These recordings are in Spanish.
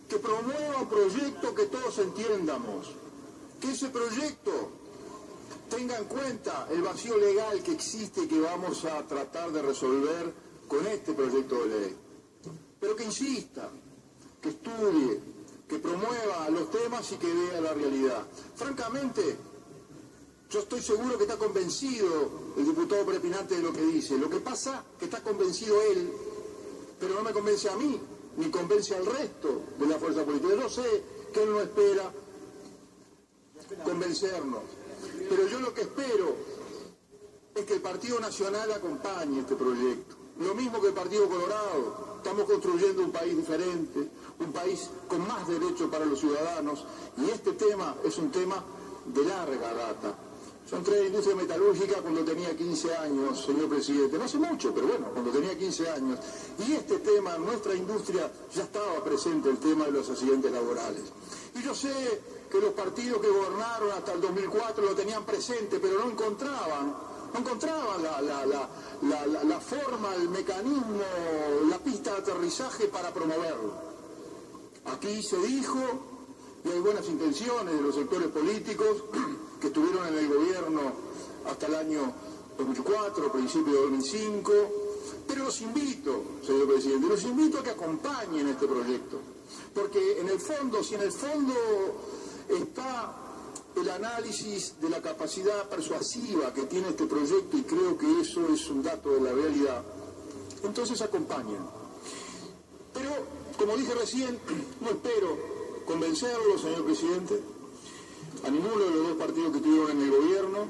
que promueva un proyecto que todos entiendamos, que ese proyecto tenga en cuenta el vacío legal que existe y que vamos a tratar de resolver con este proyecto de ley, pero que insista, que estudie, que promueva los temas y que vea la realidad. Francamente, yo estoy seguro que está convencido el diputado Prepinante de lo que dice. Lo que pasa es que está convencido él, pero no me convence a mí, ni convence al resto de la fuerza política. Yo sé que él no espera convencernos, pero yo lo que espero es que el Partido Nacional acompañe este proyecto. Lo mismo que el Partido Colorado. Estamos construyendo un país diferente, un país con más derechos para los ciudadanos, y este tema es un tema de larga data. Yo entré en la industria metalúrgica cuando tenía 15 años, señor presidente, no hace mucho, pero bueno, cuando tenía 15 años, y este tema, en nuestra industria, ya estaba presente el tema de los accidentes laborales. Y yo sé que los partidos que gobernaron hasta el 2004 lo tenían presente, pero no encontraban la forma, el mecanismo, la pista de aterrizaje para promoverlo. Aquí se dijo, y hay buenas intenciones de los sectores políticos que estuvieron en el gobierno hasta el año 2004, principio de 2005, pero los invito, señor presidente, los invito a que acompañen este proyecto, porque en el fondo, si en el fondo está el análisis de la capacidad persuasiva que tiene este proyecto, y creo que eso es un dato de la realidad, entonces acompañen. Pero, como dije recién, no espero convencerlo, señor presidente, a ninguno de los dos partidos que estuvieron en el gobierno,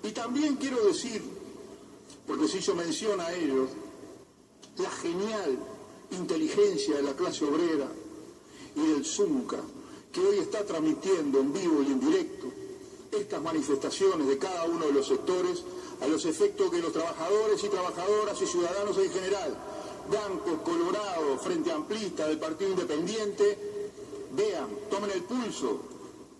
y también quiero decir, porque se hizo mención a ellos, la genial inteligencia de la clase obrera y del Zunca, que hoy está transmitiendo en vivo y en directo estas manifestaciones de cada uno de los sectores, a los efectos que los trabajadores y trabajadoras y ciudadanos en general, blancos, colorados, frente amplista, del Partido Independiente, vean, tomen el pulso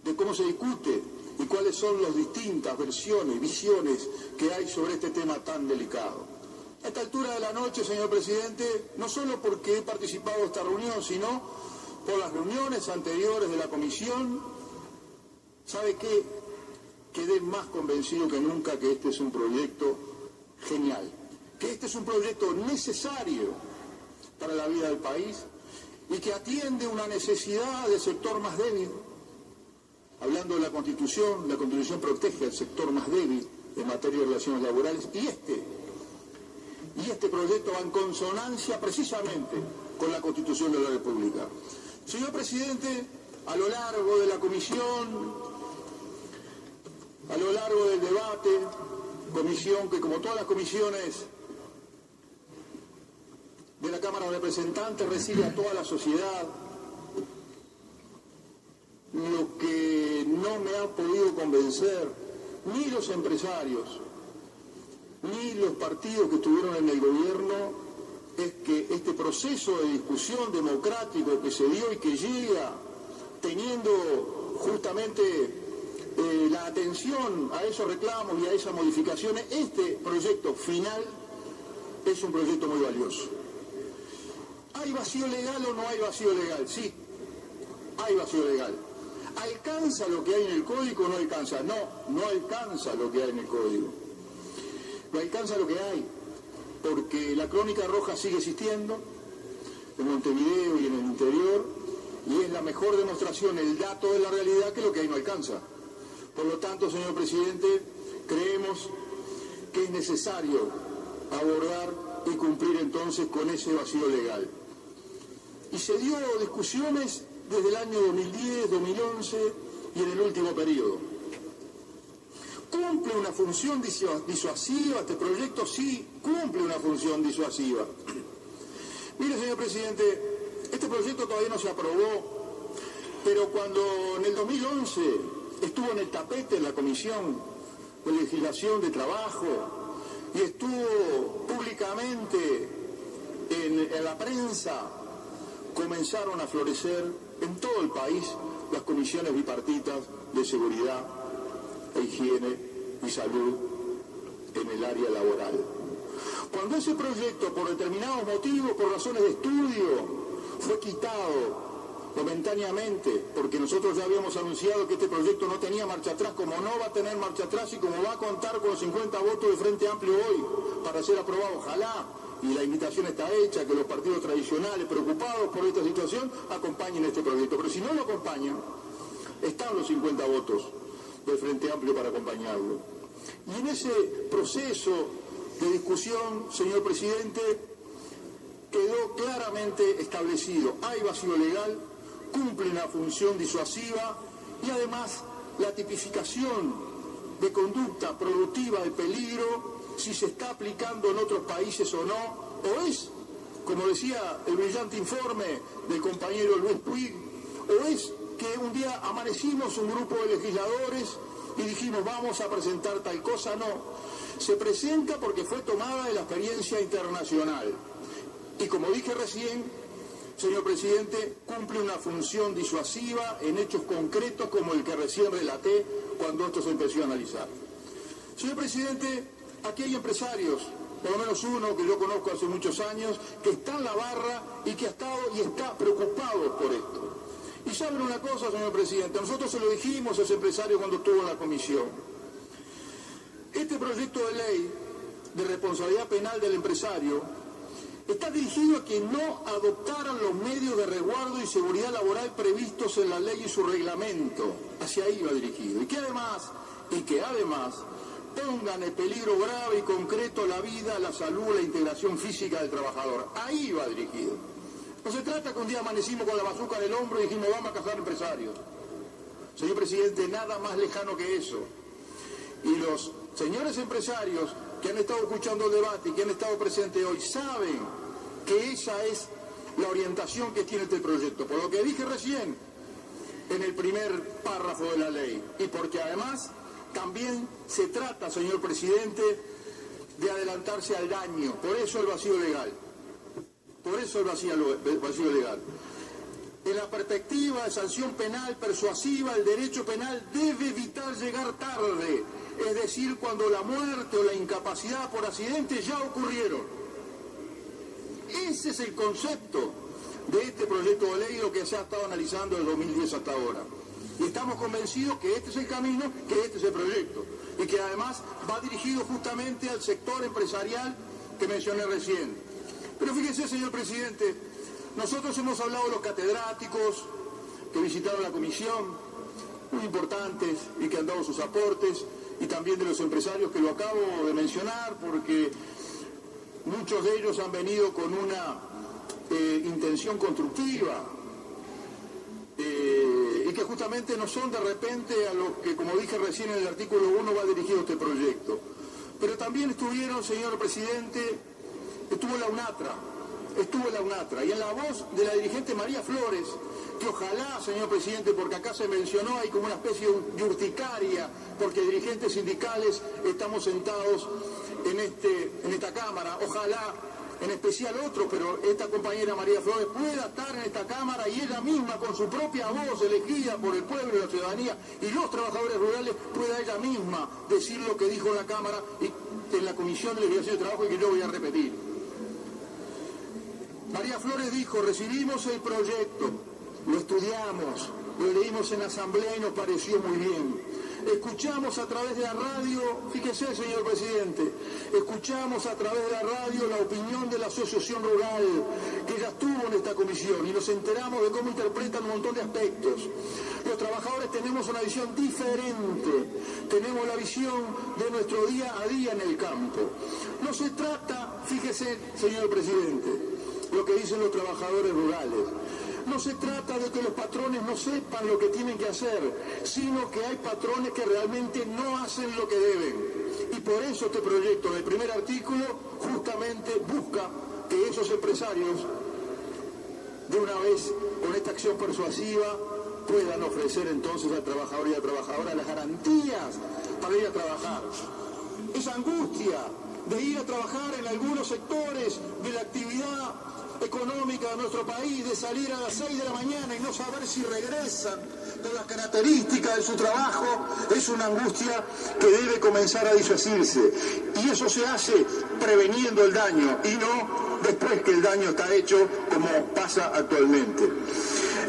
de cómo se discute y cuáles son las distintas versiones, visiones que hay sobre este tema tan delicado. A esta altura de la noche, señor presidente, no solo porque he participado de esta reunión, sino por las reuniones anteriores de la comisión, ¿sabe qué? Quedé más convencido que nunca que este es un proyecto genial, que este es un proyecto necesario para la vida del país y que atiende una necesidad del sector más débil. Hablando de la Constitución protege al sector más débil en materia de relaciones laborales, y este proyecto va en consonancia precisamente con la Constitución de la República. Señor presidente, a lo largo de la comisión, a lo largo del debate, comisión que, como todas las comisiones de la Cámara de Representantes, recibe a toda la sociedad, lo que no me ha podido convencer ni los empresarios ni los partidos que estuvieron en el gobierno es que este proceso de discusión democrático que se dio y que llega teniendo justamente la atención a esos reclamos y a esas modificaciones, este proyecto final es un proyecto muy valioso. ¿Hay vacío legal o no hay vacío legal? Sí, hay vacío legal. ¿Alcanza lo que hay en el código o no alcanza? No, no alcanza lo que hay en el código. No alcanza lo que hay, porque la crónica roja sigue existiendo en Montevideo y en el interior, y es la mejor demostración, el dato de la realidad, que lo que hay no alcanza. Por lo tanto, señor presidente, creemos que es necesario abordar y cumplir entonces con ese vacío legal. Y se dio discusiones desde el año 2010, 2011 y en el último periodo. ¿Cumple una función disuasiva este proyecto? Sí, cumple una función disuasiva. Mire, señor presidente, este proyecto todavía no se aprobó, pero cuando en el 2011 estuvo en el tapete en la Comisión de Legislación de Trabajo y estuvo públicamente en la prensa, comenzaron a florecer en todo el país las comisiones bipartitas de seguridad e higiene y salud en el área laboral. Cuando ese proyecto, por determinados motivos, por razones de estudio, fue quitado momentáneamente, porque nosotros ya habíamos anunciado que este proyecto no tenía marcha atrás, como no va a tener marcha atrás y como va a contar con los 50 votos de Frente Amplio hoy para ser aprobado, ojalá, y la invitación está hecha, que los partidos tradicionales preocupados por esta situación acompañen este proyecto. Pero si no lo acompañan, están los 50 votos del Frente Amplio para acompañarlo. Y en ese proceso de discusión, señor presidente, quedó claramente establecido: hay vacío legal, cumple una función disuasiva y además la tipificación de conducta productiva de peligro, si se está aplicando en otros países o no, o es, como decía el brillante informe del compañero Luis Puig, o es que un día amanecimos un grupo de legisladores y dijimos vamos a presentar tal cosa. No, se presenta porque fue tomada de la experiencia internacional y, como dije recién, señor presidente, cumple una función disuasiva en hechos concretos como el que recién relaté cuando esto se empezó a analizar. Señor presidente, aquí hay empresarios, por lo menos uno que yo conozco hace muchos años, que está en la barra y que ha estado y está preocupado por esto. Y saben una cosa, señor presidente, nosotros se lo dijimos a ese empresario cuando estuvo en la comisión. Este proyecto de ley de responsabilidad penal del empresario está dirigido a que no adoptaran los medios de resguardo y seguridad laboral previstos en la ley y su reglamento. Hacia ahí va dirigido. Y que además pongan en peligro grave y concreto la vida, la salud, la integración física del trabajador. Ahí va dirigido. No se trata que un día amanecimos con la bazuca en el hombro y dijimos vamos a cazar empresarios. Señor presidente, nada más lejano que eso. Y los señores empresarios que han estado escuchando el debate y que han estado presentes hoy saben que esa es la orientación que tiene este proyecto, por lo que dije recién en el primer párrafo de la ley, y porque además también se trata, señor presidente, de adelantarse al daño. Por eso el vacío legal. Por eso el vacío legal. En la perspectiva de sanción penal persuasiva, el derecho penal debe evitar llegar tarde, es decir, cuando la muerte o la incapacidad por accidente ya ocurrieron. Ese es el concepto de este proyecto de ley, lo que se ha estado analizando desde 2010 hasta ahora. Y estamos convencidos que este es el camino, que este es el proyecto, y que además va dirigido justamente al sector empresarial que mencioné recién. Pero fíjese, señor presidente, nosotros hemos hablado de los catedráticos que visitaron la comisión, muy importantes y que han dado sus aportes, y también de los empresarios que lo acabo de mencionar, porque muchos de ellos han venido con una intención constructiva y que justamente no son de repente a los que, como dije recién en el artículo 1, va dirigido este proyecto. Pero también estuvieron, señor presidente, estuvo la UNATRA, y en la voz de la dirigente María Flores, que ojalá, señor presidente, porque acá se mencionó, hay como una especie de urticaria, porque dirigentes sindicales estamos sentados en esta Cámara, ojalá, en especial otros, pero esta compañera María Flores pueda estar en esta Cámara y ella misma, con su propia voz elegida por el pueblo y la ciudadanía y los trabajadores rurales, pueda ella misma decir lo que dijo en la Cámara y en la Comisión de Legislación de Trabajo, y que yo voy a repetir. María Flores dijo: recibimos el proyecto, lo estudiamos, lo leímos en asamblea y nos pareció muy bien. Escuchamos a través de la radio, fíjese, señor presidente, escuchamos a través de la radio la opinión de la Asociación Rural, que ya estuvo en esta comisión, y nos enteramos de cómo interpretan un montón de aspectos. Los trabajadores tenemos una visión diferente, tenemos la visión de nuestro día a día en el campo. No se trata, fíjese, señor presidente, lo que dicen los trabajadores rurales. No se trata de que los patrones no sepan lo que tienen que hacer, sino que hay patrones que realmente no hacen lo que deben. Y por eso este proyecto del primer artículo justamente busca que esos empresarios, de una vez con esta acción persuasiva, puedan ofrecer entonces al trabajador y a la trabajadora las garantías para ir a trabajar. Esa angustia de ir a trabajar en algunos sectores de la actividad económica de nuestro país, de salir a las 6 de la mañana y no saber si regresan, de las características de su trabajo, es una angustia que debe comenzar a disuadirse. Y eso se hace preveniendo el daño y no después que el daño está hecho, como pasa actualmente.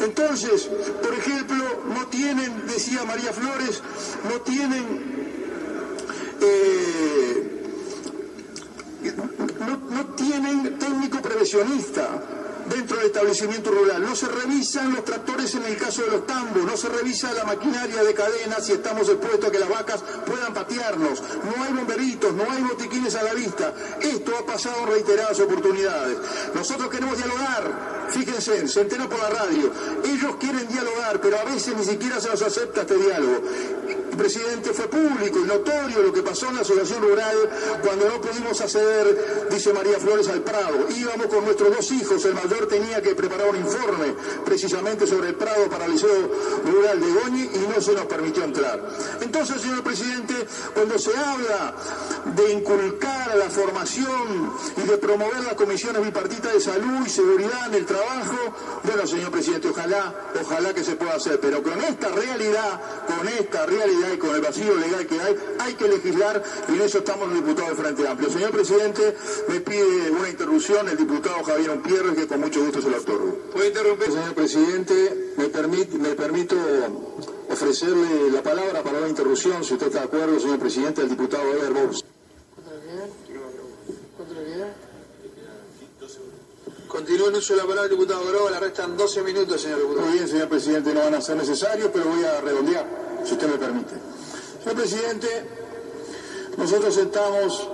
Entonces, Entonces, por ejemplo, no tienen, decía María Flores, no tienen técnico prevencionista dentro del establecimiento rural, no se revisan los tractores en el caso de los tambos, no se revisa la maquinaria de cadena si estamos expuestos a que las vacas puedan patearnos, no hay bomberitos, no hay botiquines a la vista. Esto ha pasado en reiteradas oportunidades. Nosotros queremos dialogar, fíjense, se entera por la radio, ellos quieren dialogar, pero a veces ni siquiera se nos acepta este diálogo. Presidente, fue público y notorio lo que pasó en la asociación rural cuando no pudimos acceder, dice María Flores, al Prado. Íbamos con nuestros 2 hijos, el mayor tenía que preparar un informe precisamente sobre el Prado para el Liceo Rural de Goñi y no se nos permitió entrar. Entonces, señor presidente, cuando se habla de inculcar la formación y de promover las comisiones bipartitas de salud y seguridad en el trabajo, bueno, señor presidente, ojalá que se pueda hacer, pero con esta realidad y con el vacío legal que hay que legislar, y en eso estamos los diputados del Frente Amplio. Señor presidente, me pide una interrupción el diputado Javier Umpierre, que con mucho gusto se lo otorgo. ¿Puede interrumpir? Señor presidente, me permito ofrecerle la palabra para una interrupción, si usted está de acuerdo, señor presidente, al diputado Eder Bourse. Continúa el uso de la palabra, diputado Groba, le restan 12 minutos, señor diputado. Muy bien, señor presidente, no van a ser necesarios, pero voy a redondear, si usted me permite. Señor presidente, nosotros estamos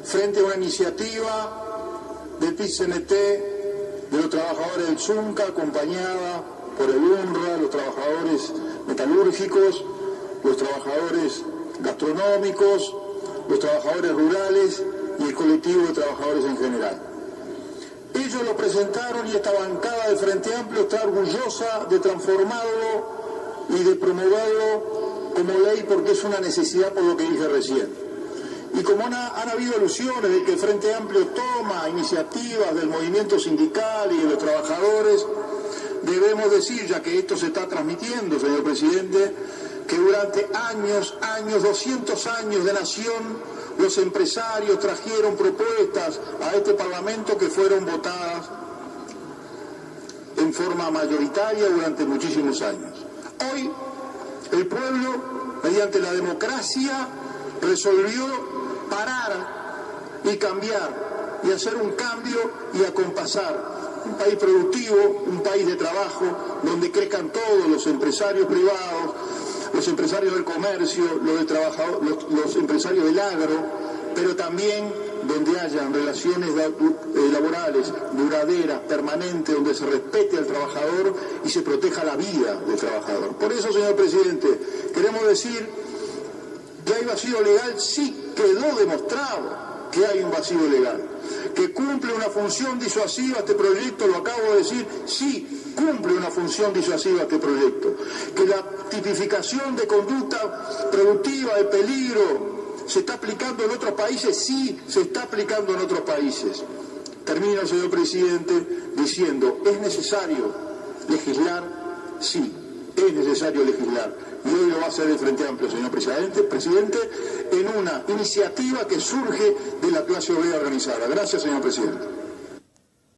frente a una iniciativa del PIT-CNT, de los trabajadores del ZUNCA, acompañada por el UNRWA, los trabajadores metalúrgicos, los trabajadores gastronómicos, los trabajadores rurales y el colectivo de trabajadores en general. Ellos lo presentaron y esta bancada del Frente Amplio está orgullosa de transformarlo y de promoverlo como ley porque es una necesidad por lo que dije recién. Y como han habido alusiones de que el Frente Amplio toma iniciativas del movimiento sindical y de los trabajadores, debemos decir, ya que esto se está transmitiendo, señor presidente, que durante años, 200 años de nación, los empresarios trajeron propuestas a este Parlamento que fueron votadas en forma mayoritaria durante muchísimos años. Hoy, el pueblo, mediante la democracia, resolvió parar y cambiar, y hacer un cambio y acompasar. Un país productivo, un país de trabajo, donde crezcan todos los empresarios privados, los empresarios del comercio, los empresarios del agro, pero también donde hayan relaciones laborales duraderas, permanentes, donde se respete al trabajador y se proteja la vida del trabajador. Por eso, señor presidente, queremos decir que hay vacío legal, sí quedó demostrado que hay un vacío legal, que cumple una función disuasiva este proyecto, lo acabo de decir, sí, cumple una función disuasiva este proyecto, que la tipificación de conducta productiva de peligro se está aplicando en otros países, sí, se está aplicando en otros países. Termino, señor presidente, diciendo, ¿es necesario legislar? Sí, es necesario legislar. Y hoy lo va a hacer el Frente Amplio, señor presidente, en una iniciativa que surge de la clase obrera organizada. Gracias, señor presidente.